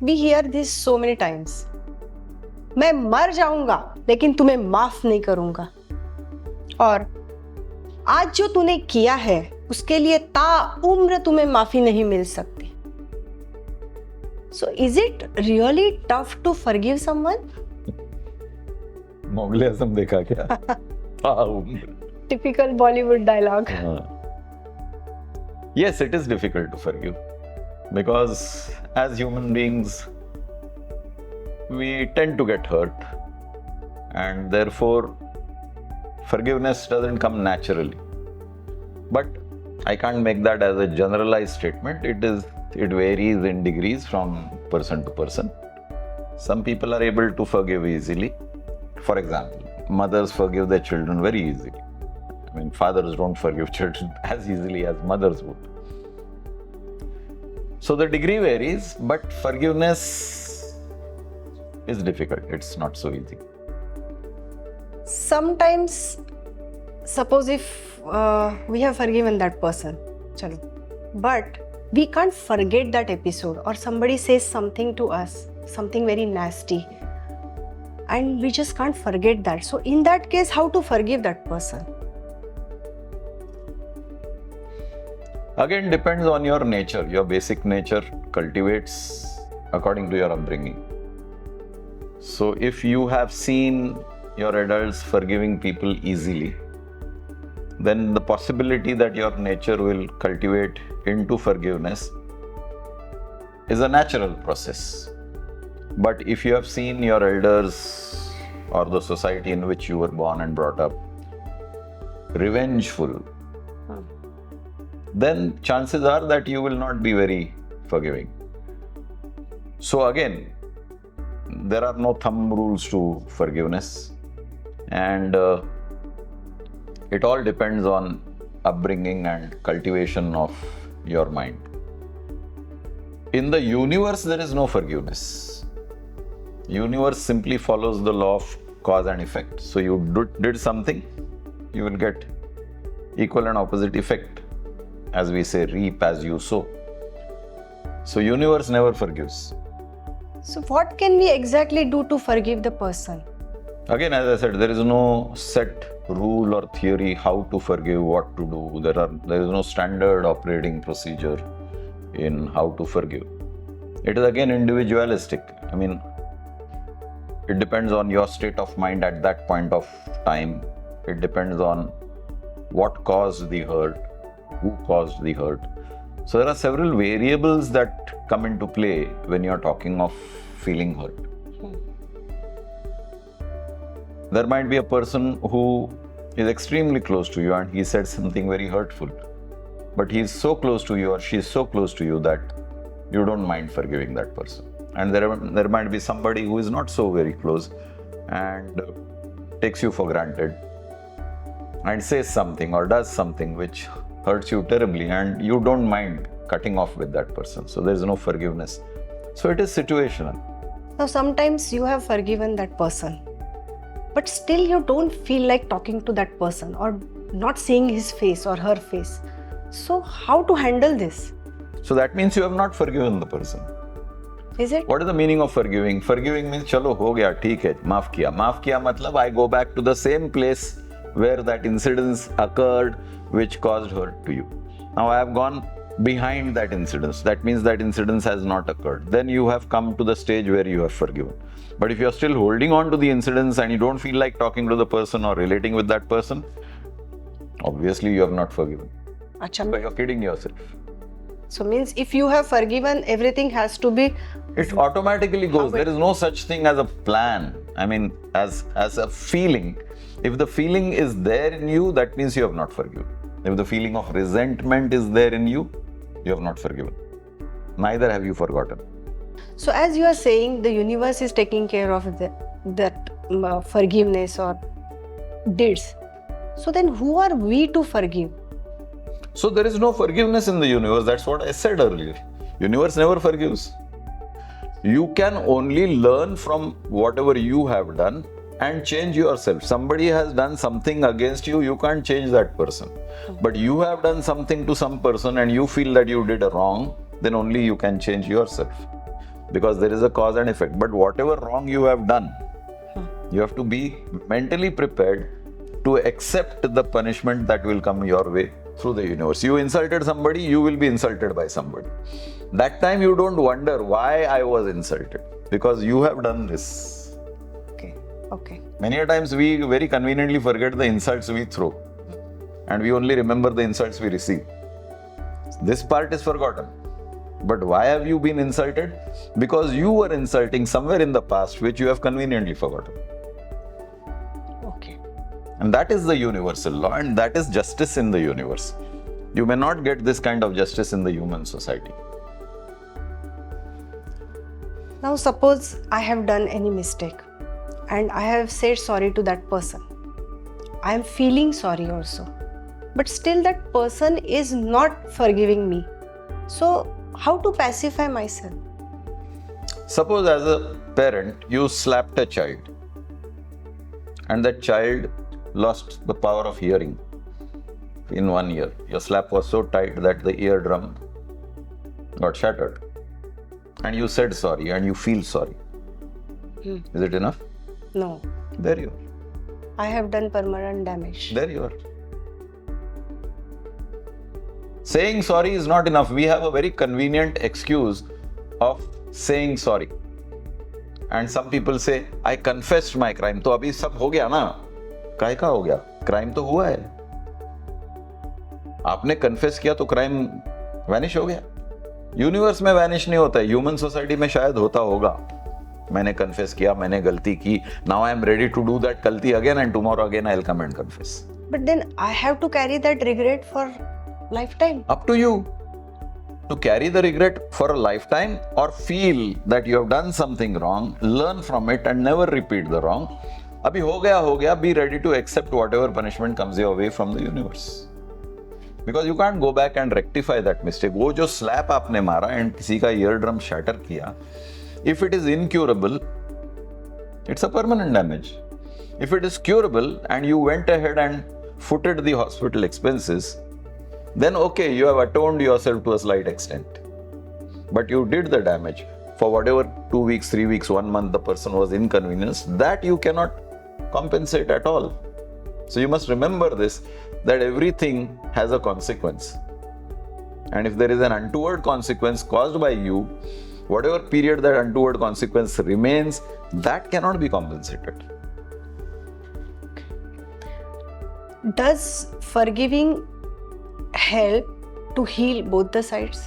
we hear this so many times. मैं मर जाऊंगा लेकिन तुम्हें माफ नहीं करूंगा, और आज जो तूने किया है उसके लिए ताउम्र तुम्हें माफी नहीं मिल सकती. So is it really tough to forgive someone? Mughal-e आजम देखा क्या? Typical Bollywood dialogue. Yes, it is difficult to forgive because as human beings we tend to get hurt, and therefore forgiveness doesn't come naturally. But I can't make that as a generalized statement. It varies in degrees from person to person. Some people are able to forgive easily. For example, mothers forgive their children very easily. I mean, fathers don't forgive children as easily as mothers would. So the degree varies, but forgiveness is difficult. It's not so easy. Sometimes, suppose if we have forgiven that person, chalo, but we can't forget that episode, or somebody says something to us, something very nasty, and we just can't forget that. So in that case, how to forgive that person? Again, depends on your nature. Your basic nature cultivates according to your upbringing. So if you have seen your adults forgiving people easily, then the possibility that your nature will cultivate into forgiveness is a natural process. But if you have seen your elders or the society in which you were born and brought up revengeful, then chances are that you will not be very forgiving. So again, there are no thumb rules to forgiveness, and it all depends on upbringing and cultivation of your mind. In the universe, there is no forgiveness. Universe simply follows the law of cause and effect. So you did something, you will get equal and opposite effect. As we say, reap as you sow. So universe never forgives. So what can we exactly do to forgive the person? Again, as I said, there is no set rule or theory how to forgive, what to do. There is no standard operating procedure in how to forgive. It is again individualistic. I mean, it depends on your state of mind at that point of time. It depends on what caused the hurt, who caused the hurt. So there are several variables that come into play when you're talking of feeling hurt. There might be a person who is extremely close to you and he said something very hurtful, but he is so close to you or she is so close to you that you don't mind forgiving that person. And there might be somebody who is not so very close and takes you for granted and says something or does something which hurts you terribly, and you don't mind cutting off with that person. So there is no forgiveness. So it is situational. Now sometimes you have forgiven that person, but still you don't feel like talking to that person or not seeing his face or her face. So how to handle this? So that means you have not forgiven the person. Is it? What is the meaning of forgiving? Forgiving means chalo ho gaya, theek hai, maaf kiya. Maaf kiya matlab I go back to the same place where that incident occurred which caused hurt to you. Now I have gone behind that incident. That means that incident has not occurred. Then you have come to the stage where you have forgiven. But if you are still holding on to the incidents and you don't feel like talking to the person or relating with that person, obviously you have not forgiven. Achha. So you're kidding yourself. So means if you have forgiven, everything has to be... It automatically goes. There is no such thing as a plan. I mean, as a feeling. If the feeling is there in you, that means you have not forgiven. If the feeling of resentment is there in you, you have not forgiven. Neither have you forgotten. So as you are saying, the universe is taking care of that forgiveness or deeds. So then who are we to forgive? So there is no forgiveness in the universe. That's what I said earlier. Universe never forgives. You can only learn from whatever you have done and change yourself. Somebody has done something against you, you can't change that person. But you have done something to some person and you feel that you did a wrong, then only you can change yourself. because there is a cause and effect. But whatever wrong you have done, you have to be mentally prepared to accept the punishment that will come your way through the universe. You insulted somebody, you will be insulted by somebody. That time you don't wonder why I was insulted, because you have done this. Okay. Many a times we very conveniently forget the insults we throw, and we only remember the insults we receive. This part is forgotten. But why have you been insulted? Because you were insulting somewhere in the past which you have conveniently forgotten. Okay. And that is the universal law, and that is justice in the universe. You may not get this kind of justice in the human society. Now suppose I have done any mistake and I have said sorry to that person. I am feeling sorry also. But still that person is not forgiving me. So how to pacify myself? Suppose as a parent, you slapped a child and that child lost the power of hearing in 1 year. Your slap was so tight that the eardrum got shattered. And you said sorry and you feel sorry. Is it enough? No. There you are. I have done permanent damage. There you are. Saying sorry is not enough. We have a very convenient excuse of saying sorry. And some people say, I confessed my crime. तो अभी सब हो गया ना? काय का हो गया? Crime तो हुआ है. आपने confess किया तो crime vanish हो गया. यूनिवर्स में वैनिश नहीं होता है. ह्यूमन सोसाइटी में शायद होता होगा. मैंने कन्फेस किया, मैंने गलती की. Now I am ready to do that गलती again and tomorrow again I will come and confess. But then I have to carry that regret for lifetime. Up to you to carry the regret for a lifetime or feel that you have done something wrong, learn from it and never repeat the wrong. अभी हो गया, be ready to accept whatever punishment comes your way from the universe. Because you can't go back and rectify that mistake. वो जो slap आपने मारा and किसी का eardrum shatter किया, if it is incurable, it's a permanent damage. If it is curable and you went ahead and footed the hospital expenses, then okay, you have atoned yourself to a slight extent. But you did the damage. For whatever 2 weeks, 3 weeks, 1 month the person was inconvenienced, that you cannot compensate at all. So you must remember this, that everything has a consequence. And if there is an untoward consequence caused by you, whatever period that untoward consequence remains, that cannot be compensated. Does forgiving help to heal both the sides?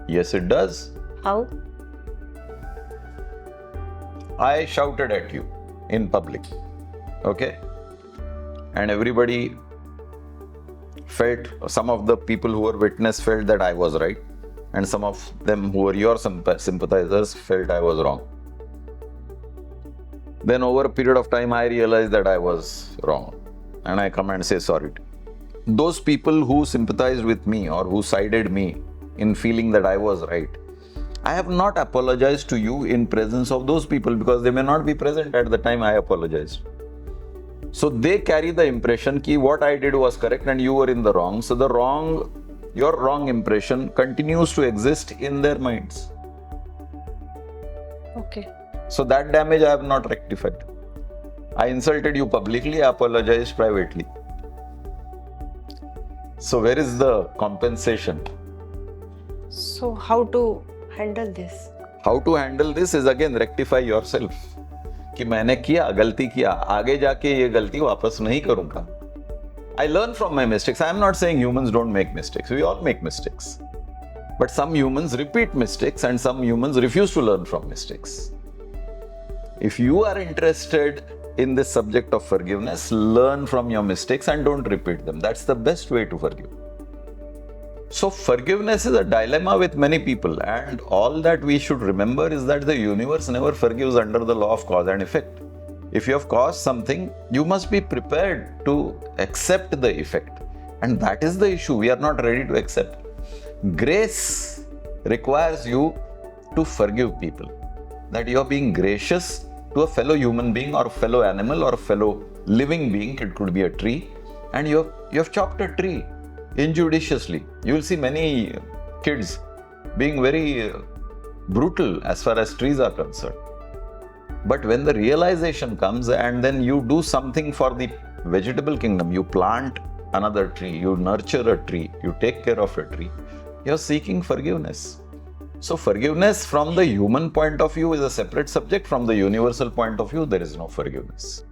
Yes, it does. How? I shouted at you in public, okay? And everybody felt, some of the people who were witness felt that I was right, and some of them who were your sympathizers felt I was wrong. Then over a period of time, I realized that I was wrong, and I come and say sorry. Those people who sympathized with me or who sided me in feeling that I was right, I have not apologized to you in presence of those people because they may not be present at the time I apologized. So they carry the impression that what I did was correct and you were in the wrong. So your wrong impression continues to exist in their minds. Okay. So that damage I have not rectified. I insulted you publicly, I apologized privately. So where is the compensation? So how to handle this? How to handle this is again rectify yourself. कि मैंने किया, गलती किया, आगे जाके ये गलती वापस नहीं करूंगा. I learn from my mistakes. I am not saying humans don't make mistakes. We all make mistakes. But some humans repeat mistakes and some humans refuse to learn from mistakes. If you are interested in this subject of forgiveness, learn from your mistakes and don't repeat them. That's the best way to forgive. So forgiveness is a dilemma with many people, and all that we should remember is that the universe never forgives under the law of cause and effect. If you have caused something, you must be prepared to accept the effect. And that is the issue. We are not ready to accept. Grace requires you to forgive people. That you are being gracious to a fellow human being or fellow animal or fellow living being. It could be a tree. And you have chopped a tree injudiciously. You will see many kids being very brutal as far as trees are concerned. But when the realization comes and then you do something for the vegetable kingdom, you plant another tree, you nurture a tree, you take care of a tree, you're seeking forgiveness. So forgiveness from the human point of view is a separate subject. From the universal point of view, there is no forgiveness.